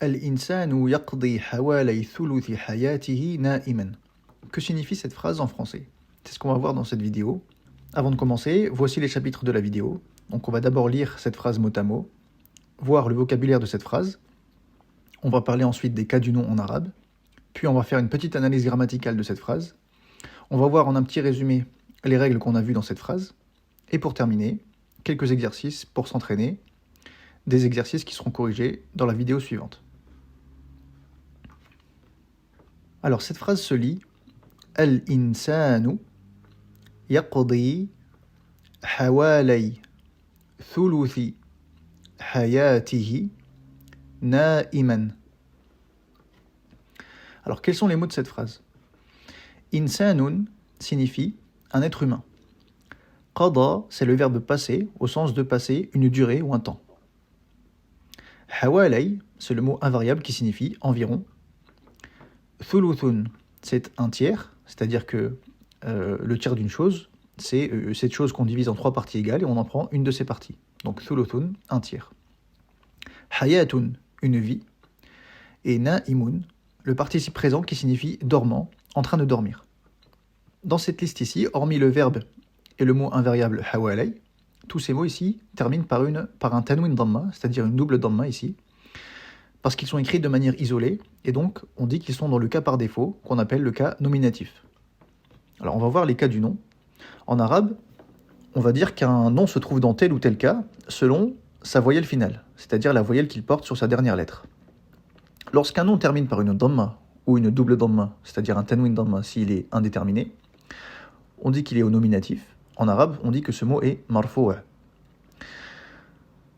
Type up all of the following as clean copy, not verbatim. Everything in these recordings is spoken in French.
Al-insanu yaqdi hawalay thuluthi hayatihi na'iman. Que signifie cette phrase en français? C'est ce qu'on va voir dans cette vidéo. Avant de commencer, voici les chapitres de la vidéo. Donc on va d'abord lire cette phrase mot à mot, voir le vocabulaire de cette phrase. On va parler ensuite des cas du nom en arabe. Puis on va faire une petite analyse grammaticale de cette phrase. On va voir en un petit résumé les règles qu'on a vues dans cette phrase. Et pour terminer, quelques exercices pour s'entraîner, des exercices qui seront corrigés dans la vidéo suivante. Alors cette phrase se lit Al-insanu yaqdi hawalay thuluthi hayatihi na'iman. Alors quels sont les mots de cette phrase? Insanun signifie un être humain. Qada, c'est le verbe passer, au sens de passer une durée ou un temps. Hawalay, c'est le mot invariable qui signifie environ. Thuluthun, c'est un tiers, c'est-à-dire que le tiers d'une chose, c'est cette chose qu'on divise en 3 parties égales et on en prend une de ces parties. Donc thuluthun, un tiers. Hayatun, une vie. Et na'imun, le participe présent qui signifie dormant, en train de dormir. Dans cette liste ici, hormis le verbe et le mot invariable hawalay, tous ces mots ici terminent par un tanwin dhamma, c'est-à-dire une double dhamma ici, parce qu'ils sont écrits de manière isolée, et donc on dit qu'ils sont dans le cas par défaut, qu'on appelle le cas nominatif. Alors on va voir les cas du nom. En arabe, on va dire qu'un nom se trouve dans tel ou tel cas, selon sa voyelle finale, c'est-à-dire la voyelle qu'il porte sur sa dernière lettre. Lorsqu'un nom termine par une dhamma, ou une double dhamma, c'est-à-dire un tanwin dhamma s'il est indéterminé, on dit qu'il est au nominatif. En arabe, on dit que ce mot est marfou'a.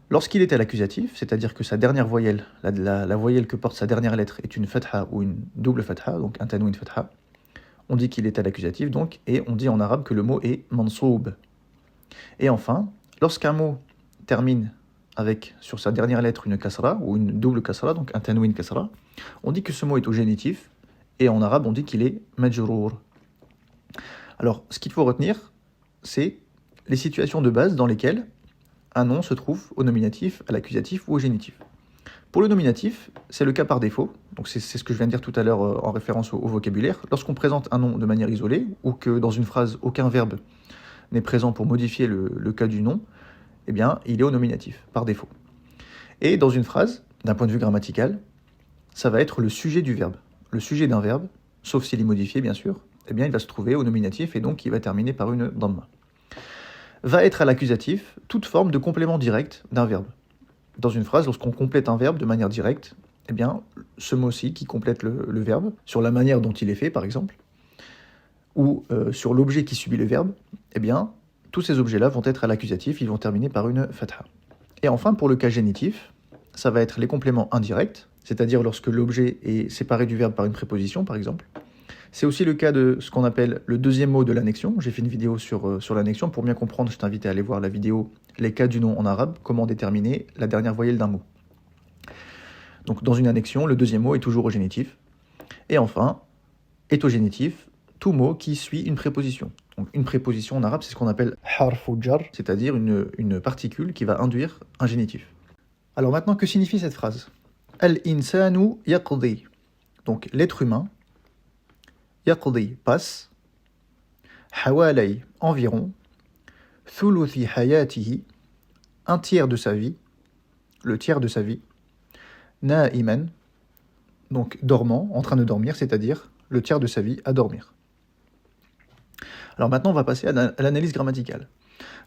Lorsqu'il est à l'accusatif, c'est-à-dire que sa dernière voyelle, la voyelle que porte sa dernière lettre est une fatha ou une double fatha, donc un tanwin fatha, on dit qu'il est à l'accusatif, donc, et on dit en arabe que le mot est mansoub. Et enfin, lorsqu'un mot termine avec, sur sa dernière lettre, une kasra, ou une double kasra, donc un tanwin kasra, on dit que ce mot est au génitif, et en arabe, on dit qu'il est majrour. Alors, ce qu'il faut retenir, c'est les situations de base dans lesquelles un nom se trouve au nominatif, à l'accusatif ou au génitif. Pour le nominatif, c'est le cas par défaut, donc c'est ce que je viens de dire tout à l'heure en référence au vocabulaire. Lorsqu'on présente un nom de manière isolée, ou que dans une phrase, aucun verbe n'est présent pour modifier le cas du nom, eh bien, il est au nominatif, par défaut. Et dans une phrase, d'un point de vue grammatical, ça va être le sujet du verbe. Le sujet d'un verbe, sauf s'il est modifié, bien sûr, eh bien, il va se trouver au nominatif et donc il va terminer par une dhamma. Va être à l'accusatif toute forme de complément direct d'un verbe. Dans une phrase, lorsqu'on complète un verbe de manière directe, eh bien, ce mot-ci qui complète le verbe, sur la manière dont il est fait, par exemple, ou sur l'objet qui subit le verbe, eh bien, tous ces objets-là vont être à l'accusatif, ils vont terminer par une fatha. Et enfin, pour le cas génitif, ça va être les compléments indirects, c'est-à-dire lorsque l'objet est séparé du verbe par une préposition, par exemple. C'est aussi le cas de ce qu'on appelle le deuxième mot de l'annexion. J'ai fait une vidéo sur l'annexion. Pour bien comprendre, je t'invite à aller voir la vidéo « Les cas du nom en arabe, comment déterminer la dernière voyelle d'un mot ». Donc dans une annexion, le deuxième mot est toujours au génitif. Et enfin, est au génitif tout mot qui suit une préposition. Donc une préposition en arabe, c'est ce qu'on appelle « harfu jar », c'est-à-dire une particule qui va induire un génitif. Alors maintenant, que signifie cette phrase? « Al-insanu yaqdi ». Donc l'être humain, yaqdi, passe, hawalay, environ, thuluthi hayatihi, un tiers de sa vie, le tiers de sa vie, na'iman, donc dormant, en train de dormir, c'est-à-dire le tiers de sa vie à dormir. Alors maintenant, on va passer à l'analyse grammaticale.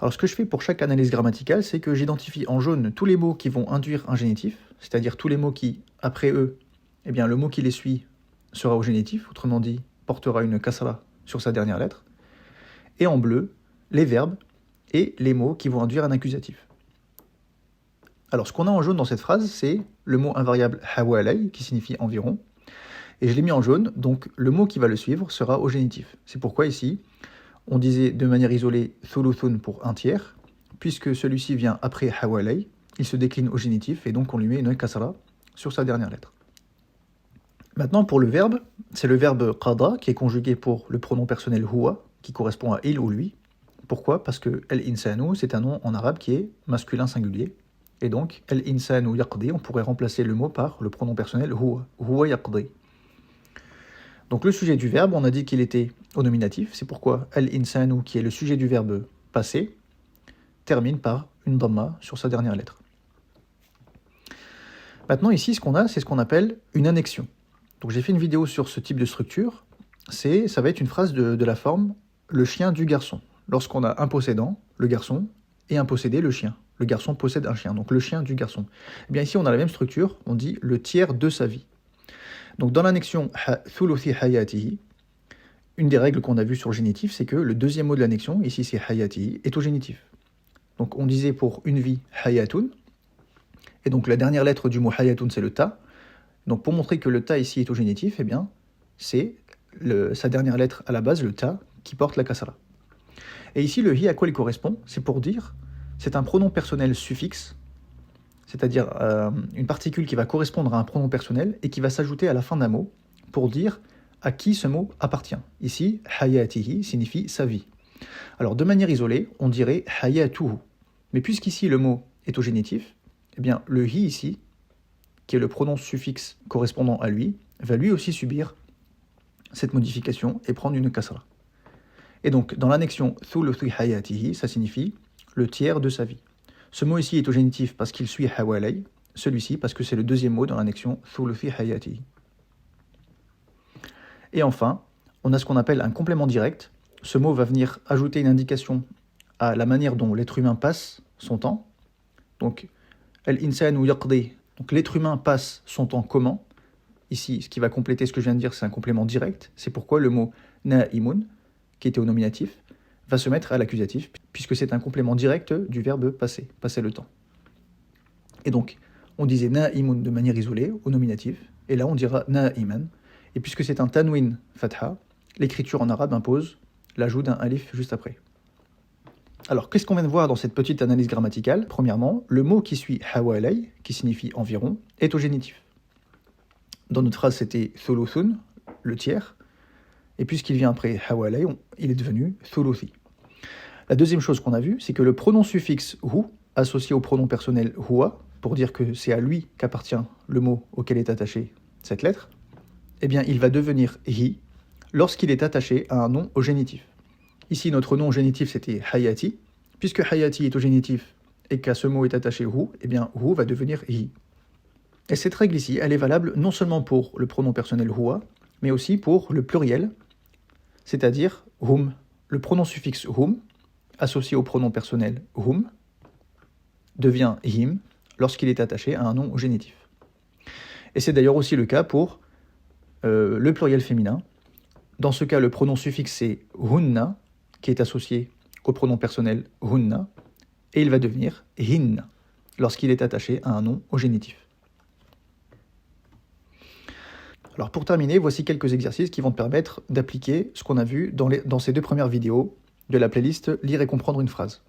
Alors ce que je fais pour chaque analyse grammaticale, c'est que j'identifie en jaune tous les mots qui vont induire un génitif, c'est-à-dire tous les mots qui, après eux, eh bien, le mot qui les suit sera au génitif, autrement dit, portera une kasra sur sa dernière lettre, et en bleu, les verbes et les mots qui vont induire un accusatif. Alors ce qu'on a en jaune dans cette phrase, c'est le mot invariable hawalay, qui signifie environ, et je l'ai mis en jaune, donc le mot qui va le suivre sera au génitif. C'est pourquoi ici, on disait de manière isolée thuluthun pour un tiers, puisque celui-ci vient après hawalay, il se décline au génitif, et donc on lui met une kasra sur sa dernière lettre. Maintenant, pour le verbe, c'est le verbe qada qui est conjugué pour le pronom personnel huwa, qui correspond à il ou lui. Pourquoi? Parce que al-insanu, c'est un nom en arabe qui est masculin singulier. Et donc, al-insanu yaqdi, on pourrait remplacer le mot par le pronom personnel huwa. Huwa yaqdi. Donc le sujet du verbe, on a dit qu'il était au nominatif. C'est pourquoi al-insanu, qui est le sujet du verbe passé, termine par une dhamma sur sa dernière lettre. Maintenant ici, ce qu'on a, c'est ce qu'on appelle une annexion. Donc j'ai fait une vidéo sur ce type de structure. Ça va être une phrase de la forme « le chien du garçon ». Lorsqu'on a un possédant, le garçon, et un possédé, le chien. Le garçon possède un chien, donc le chien du garçon. Eh bien ici, on a la même structure, on dit « le tiers de sa vie ». Donc dans l'annexion « thuluthi hayatihi », une des règles qu'on a vues sur le génitif, c'est que le deuxième mot de l'annexion, ici c'est « hayatihi », est au génitif. Donc on disait pour une vie « hayatun », et donc la dernière lettre du mot « hayatun », c'est le « ta ». Donc pour montrer que le « ta » ici est au génitif, eh bien c'est sa dernière lettre à la base, le « ta », qui porte la kasra. Et ici, le hi, à quoi il correspond? C'est pour dire, c'est un pronom personnel suffixe, c'est-à-dire une particule qui va correspondre à un pronom personnel et qui va s'ajouter à la fin d'un mot pour dire à qui ce mot appartient. Ici, hayatihi signifie sa vie. Alors, de manière isolée, on dirait hayatuhu. Mais puisqu'ici, le mot est au génitif, eh bien, le hi ici, qui est le pronom suffixe correspondant à lui, va lui aussi subir cette modification et prendre une kasra. Et donc, dans l'annexion « thuluthi hayatihi », ça signifie « le tiers de sa vie ». Ce mot ici est au génitif parce qu'il suit « hawalay », celui-ci parce que c'est le deuxième mot dans l'annexion « thuluthi hayatihi ». Et enfin, on a ce qu'on appelle un complément direct. Ce mot va venir ajouter une indication à la manière dont l'être humain passe son temps. Donc, « al-insanu yaqdi », donc l'être humain passe son temps comment? Ici, ce qui va compléter ce que je viens de dire, c'est un complément direct. C'est pourquoi le mot « na'imun », qui était au nominatif, va se mettre à l'accusatif, puisque c'est un complément direct du verbe passer, passer le temps. Et donc, on disait na'imun de manière isolée, au nominatif, et là on dira na'iman, et puisque c'est un tanwin fatha, l'écriture en arabe impose l'ajout d'un alif juste après. Alors, qu'est-ce qu'on vient de voir dans cette petite analyse grammaticale? Premièrement, le mot qui suit hawalay, qui signifie environ, est au génitif. Dans notre phrase, c'était thuluthun, le tiers, et puisqu'il vient après hawalay, il est devenu thuluthi. La deuxième chose qu'on a vue, c'est que le pronom suffixe hu, associé au pronom personnel huwa, pour dire que c'est à lui qu'appartient le mot auquel est attachée cette lettre, eh bien il va devenir hi lorsqu'il est attaché à un nom au génitif. Ici, notre nom au génitif, c'était hayati. Puisque hayati est au génitif et qu'à ce mot est attaché hu, eh bien hu va devenir hi. Et cette règle ici, elle est valable non seulement pour le pronom personnel huwa, mais aussi pour le pluriel, c'est-à-dire hum. Le pronom suffixe hum, associé au pronom personnel hum, devient him lorsqu'il est attaché à un nom au génitif. Et c'est d'ailleurs aussi le cas pour le pluriel féminin. Dans ce cas, le pronom suffixe c'est hunna, qui est associé au pronom personnel hunna, et il va devenir hinna lorsqu'il est attaché à un nom au génitif. Alors pour terminer, voici quelques exercices qui vont te permettre d'appliquer ce qu'on a vu dans ces deux premières vidéos de la playlist « Lire et comprendre une phrase ».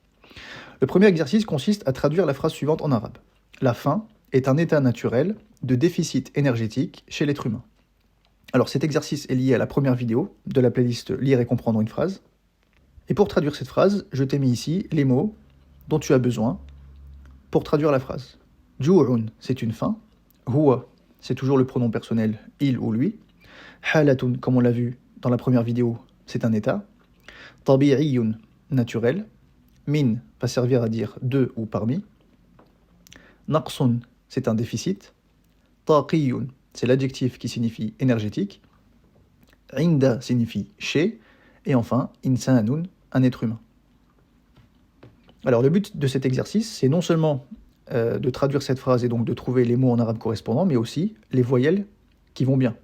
Le premier exercice consiste à traduire la phrase suivante en arabe. La faim est un état naturel de déficit énergétique chez l'être humain. Alors cet exercice est lié à la première vidéo de la playlist « Lire et comprendre une phrase ». Et pour traduire cette phrase, je t'ai mis ici les mots dont tu as besoin pour traduire la phrase. Ju'un, c'est une faim. Huwa, c'est toujours le pronom personnel il ou lui. Halatun, comme on l'a vu dans la première vidéo, c'est un état. Tabi'iyun, naturel. Min va servir à dire de ou parmi. Naqsun, c'est un déficit. Taqiyun, c'est l'adjectif qui signifie énergétique. Inda signifie chez. Et enfin, insanun, un être humain. Alors le but de cet exercice, c'est non seulement de traduire cette phrase et donc de trouver les mots en arabe correspondants, mais aussi les voyelles qui vont bien,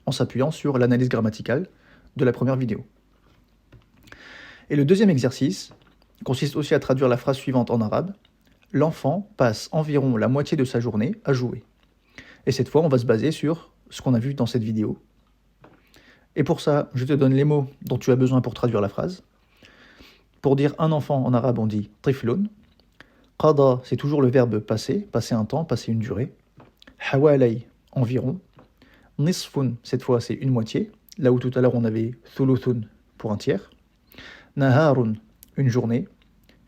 en s'appuyant sur l'analyse grammaticale de la première vidéo. Et le deuxième exercice consiste aussi à traduire la phrase suivante en arabe. L'enfant passe environ la moitié de sa journée à jouer. Et cette fois, on va se baser sur ce qu'on a vu dans cette vidéo. Et pour ça, je te donne les mots dont tu as besoin pour traduire la phrase. Pour dire un enfant en arabe, on dit tiflun. Qada, c'est toujours le verbe passer, passer un temps, passer une durée. Hawalay, environ. Nisfun, cette fois c'est une moitié, là où tout à l'heure on avait thuluthun pour un tiers. Naharun, une journée.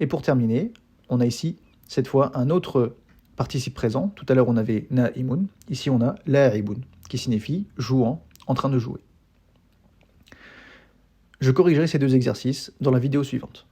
Et pour terminer, on a ici cette fois un autre participe présent. Tout à l'heure on avait na'imun, ici on a la'ibun, qui signifie jouant, en train de jouer. Je corrigerai ces deux exercices dans la vidéo suivante.